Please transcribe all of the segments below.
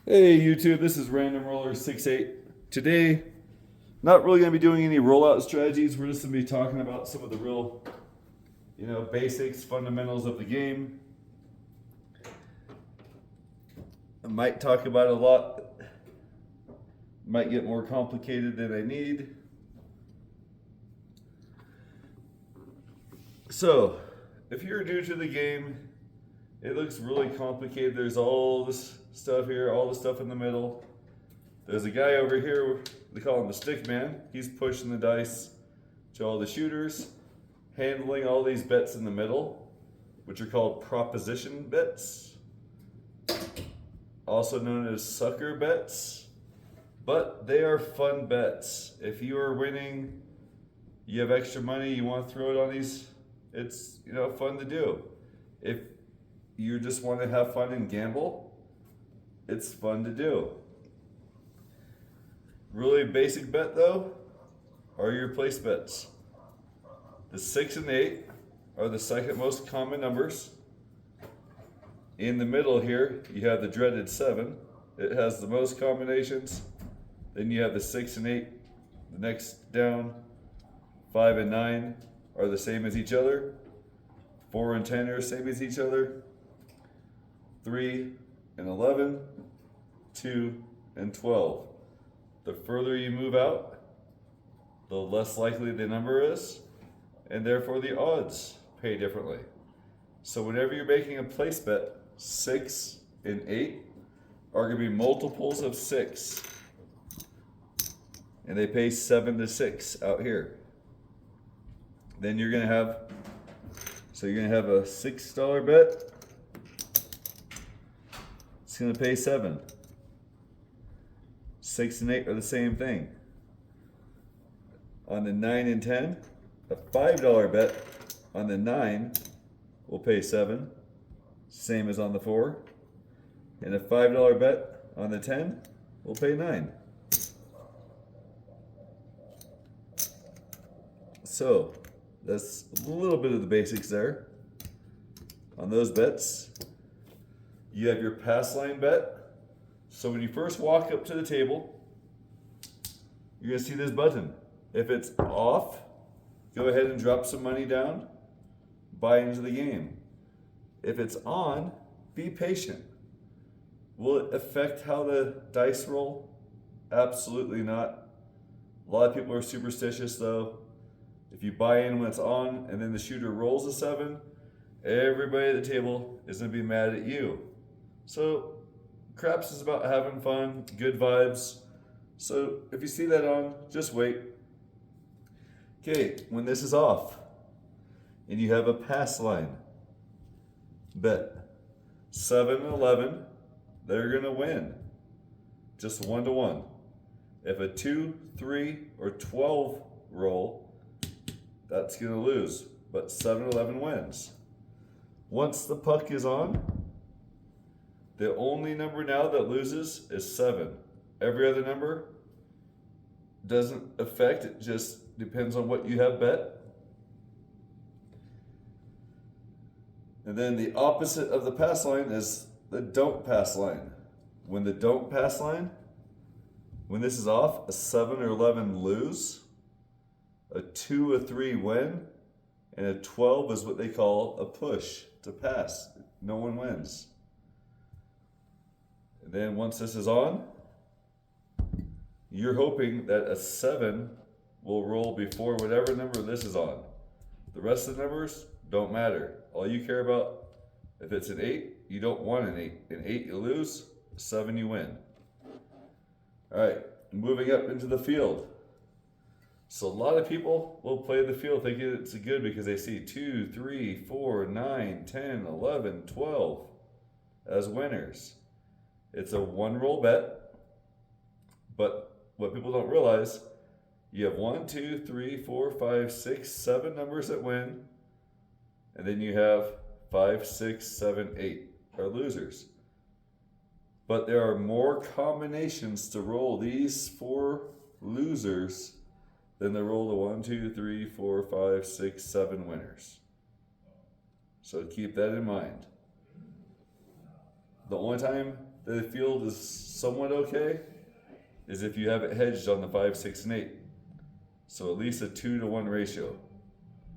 Hey YouTube, this is Random Roller 68. Today, not really going to be doing any rollout strategies. We're just going to be talking about some of the real, basics, fundamentals of the game. I might talk about it a lot. Might get more complicated than I need. So, if you're new to the game, it looks really complicated. There's all this stuff here, all the stuff in the middle. There's a guy over here, they call him the stick man. He's pushing the dice to all the shooters, handling all these bets in the middle, which are called proposition bets, also known as sucker bets. But they are fun bets. If you are winning, you have extra money, you want to throw it on these, it's fun to do. If you just want to have fun and gamble, it's fun to do. Really basic bet though are your place bets. The 6 and 8 are the second most common numbers. In the middle here, you have the dreaded 7. It has the most combinations. Then you have the 6 and 8. The next down, 5 and 9 are the same as each other. 4 and 10 are the same as each other. 3 and 11, 2 and 12. The further you move out, the less likely the number is, and therefore the odds pay differently. So whenever you're making a place bet, 6 and 8 are going to be multiples of 6. And they pay 7 to 6 out here. Then you're going to have, a $6 bet. It's going to pay 7. 6 and 8 are the same thing. On the 9 and 10, a $5 bet on the 9 will pay 7, same as on the 4. And a $5 bet on the 10 will pay 9. So that's a little bit of the basics there. On those bets, you have your pass line bet. So when you first walk up to the table, you're going to see this button. If it's off, go ahead and drop some money down, buy into the game. If it's on, be patient. Will it affect how the dice roll? Absolutely not. A lot of people are superstitious though. If you buy in when it's on and then the shooter rolls a 7, everybody at the table is going to be mad at you. So craps is about having fun, good vibes. So if you see that on, just wait. Okay, when this is off and you have a pass line bet, 7 and 11, they're going to win. Just 1 to 1. If a 2, 3, or 12 roll, that's going to lose. But 7, 11 wins. Once the puck is on, the only number now that loses is 7. Every other number doesn't affect, it just depends on what you have bet. And then the opposite of the pass line is the don't pass line. When the don't pass line, when this is off, a 7 or 11 lose, a 2 or 3 win, and a 12 is what they call a push to pass. No one wins. And then once this is on, you're hoping that a 7 will roll before whatever number this is on. The rest of the numbers don't matter. All you care about, if it's an 8, you don't want an 8. An 8 you lose, 7 you win. All right, moving up into the field. So a lot of people will play the field thinking it's good because they see 2, 3, 4, 9, 10, 11, 12 as winners. It's a 1 roll bet, but what people don't realize, you have 1, 2, 3, 4, 5, 6, 7 numbers that win, and then you have 5, 6, 7, 8 are losers. But there are more combinations to roll these 4 losers than they roll the 1, 2, 3, 4, 5, 6, 7 winners. So keep that in mind. The only time the field is somewhat okay is if you have it hedged on the 5, 6, and 8. So at least a 2-to-1 ratio.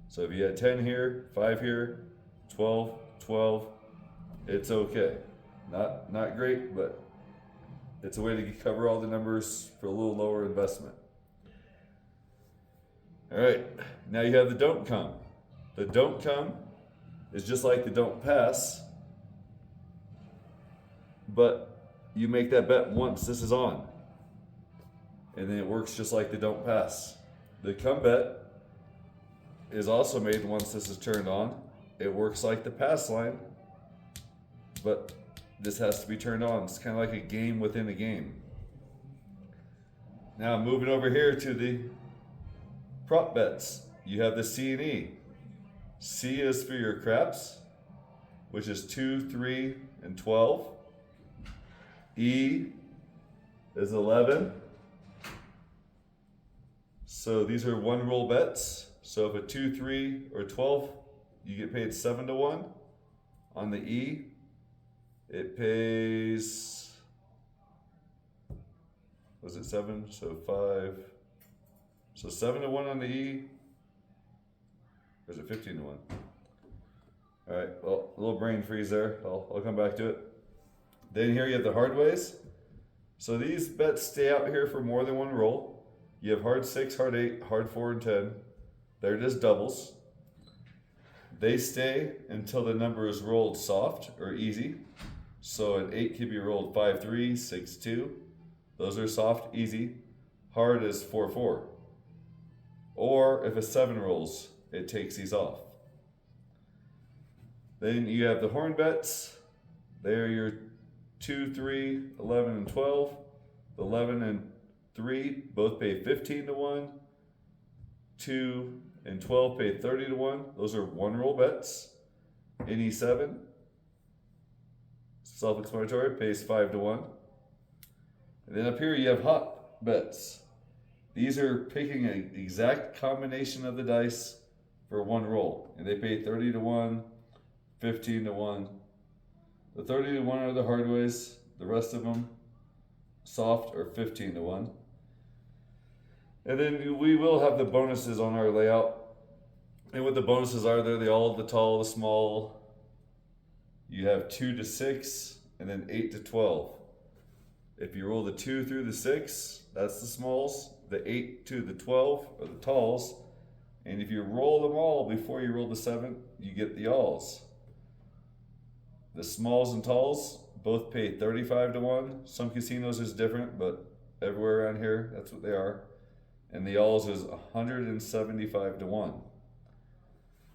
So if you had 10 here, 5 here, 12, 12, it's okay. Not great, but it's a way to cover all the numbers for a little lower investment. All right, now you have the don't come. The don't come is just like the don't pass, but you make that bet once this is on, and then it works just like the don't pass. The come bet is also made once this is turned on. It works like the pass line, but this has to be turned on. It's kind of like a game within a game. Now moving over here to the prop bets. You have the C and E. C is for your craps, which is 2, 3, and 12. E is 11. So these are one roll bets. So if a 2, 3, or 12, you get paid 7-to-1. On the E, it pays, was it 7? So 5. So 7-to-1 on the E. Or is it 15-to-1? All right, well, a little brain freeze there. I'll come back to it. Then here you have the hard ways. So these bets stay out here for more than one roll. You have hard 6, hard 8, hard 4, and 10. They're just doubles. They stay until the number is rolled soft or easy. So an 8 can be rolled 5, 3, 6, 2. Those are soft, easy. Hard is 4, 4. Or if a 7 rolls, it takes these off. Then you have the horn bets. They're your 2, 3, 11, and 12. The 11 and 3 both pay 15-to-1. 2 and 12 pay 30-to-1. Those are one roll bets. Any 7, self-explanatory, pays 5-to-1. And then up here you have hot bets. These are picking an exact combination of the dice for one roll. And they pay 30-to-1, 15-to-1. The 30-to-1 are the hard ways. The rest of them, soft or 15-to-1. And then we will have the bonuses on our layout. And what the bonuses are, they're the tall, the small. You have 2 to 6, and then 8 to 12. If you roll the 2 through the 6, that's the smalls. The 8 to the 12 are the talls. And if you roll them all before you roll the 7, you get the alls. The smalls and talls both pay 35-to-1. Some casinos is different, but everywhere around here, that's what they are. And the alls is 175-to-1.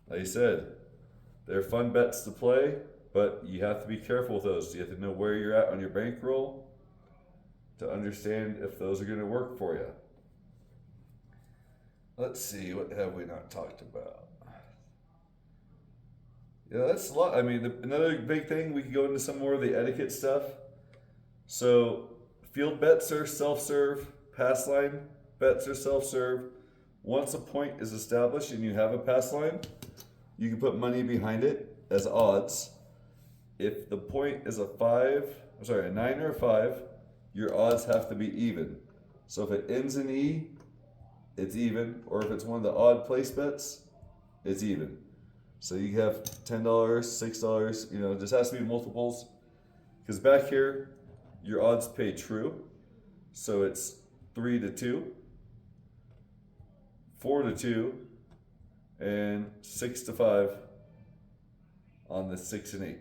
Like I said, they're fun bets to play, but you have to be careful with those. You have to know where you're at on your bankroll to understand if those are going to work for you. Let's see, what have we not talked about? Yeah, that's a lot. I mean, another big thing, we could go into some more of the etiquette stuff. So, field bets are self-serve, pass line bets are self-serve. Once a point is established and you have a pass line, you can put money behind it as odds. If the point is a 9 or a 5, your odds have to be even. So if it ends in E, it's even, or if it's one of the odd place bets, it's even. So you have $10, $6, it just has to be multiples. Because back here, your odds pay true. So it's 3 to 2, 4 to 2, and 6 to 5 on the 6 and 8.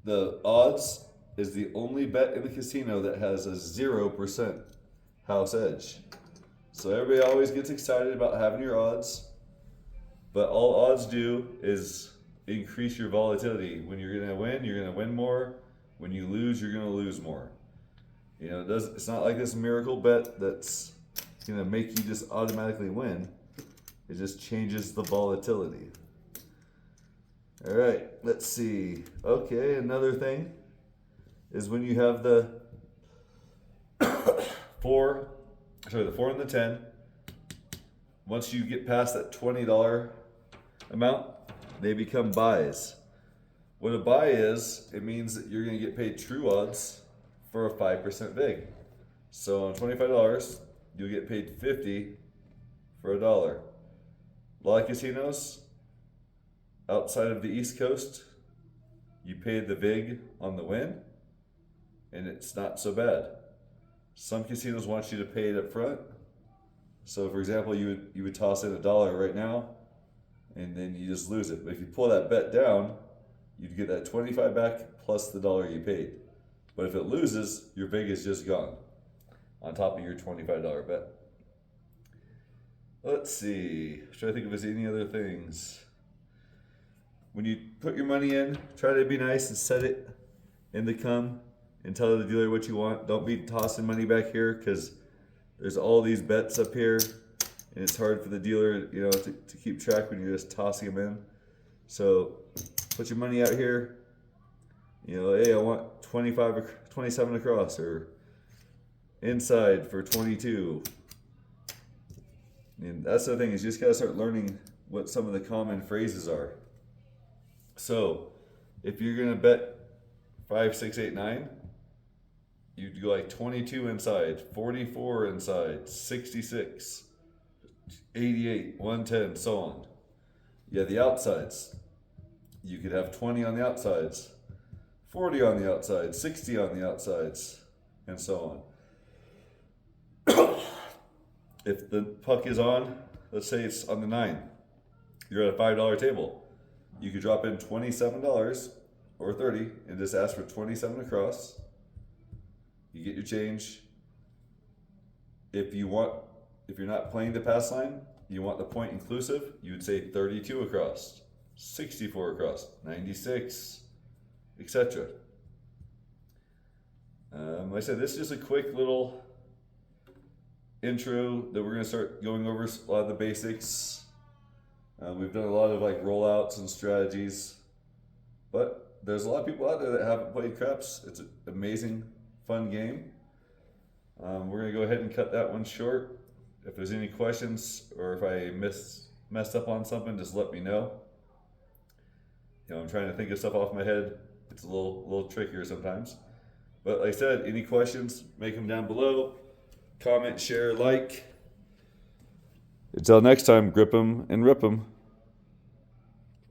The odds is the only bet in the casino that has a 0% house edge. So everybody always gets excited about having your odds, but all odds do is increase your volatility. When you're gonna win, you're gonna win more. When you lose, you're gonna lose more. It's not like this miracle bet that's gonna make you just automatically win. It just changes the volatility. All right, let's see. Okay, another thing is when you have the 4 and the 10, once you get past that $20 amount, they become buys. What a buy is, it means that you're going to get paid true odds for a 5% vig. So on $25, you'll get paid 50 for a dollar. A lot of casinos outside of the East Coast, you pay the vig on the win, and it's not so bad. Some casinos want you to pay it up front. So for example, you would toss in a dollar right now, and then you just lose it. But if you pull that bet down, you'd get that 25 back plus the dollar you paid. But if it loses, your vig is just gone on top of your $25 bet. Let's see. Try to think if there's any other things. When you put your money in, try to be nice and set it in the cum and tell the dealer what you want. Don't be tossing money back here because there's all these bets up here and it's hard for the dealer, to keep track when you're just tossing them in. So put your money out here. Hey, I want 27 across, or inside for 22. And that's the thing, is you just gotta start learning what some of the common phrases are. So if you're gonna bet 5, 6, 8, 9, you'd go like 22 inside, 44 inside, 66, 88, 110, so on. Yeah, the outsides. You could have 20 on the outsides, 40 on the outsides, 60 on the outsides, and so on. If the puck is on, let's say it's on the 9, you're at a $5 table. You could drop in $27 or 30 and just ask for 27 across. You get your change. If you're not playing the pass line, you want the point inclusive, you would say 32 across, 64 across, 96, etc. Like I said, this is just a quick little intro that we're going to start going over a lot of the basics. We've done a lot of rollouts and strategies, but there's a lot of people out there that haven't played craps. It's an amazing, fun game. We're going to go ahead and cut that one short. If there's any questions or if I messed up on something, just let me know. I'm trying to think of stuff off my head. It's a little trickier sometimes. But like I said, any questions, make them down below. Comment, share, like. Until next time, grip 'em and rip 'em.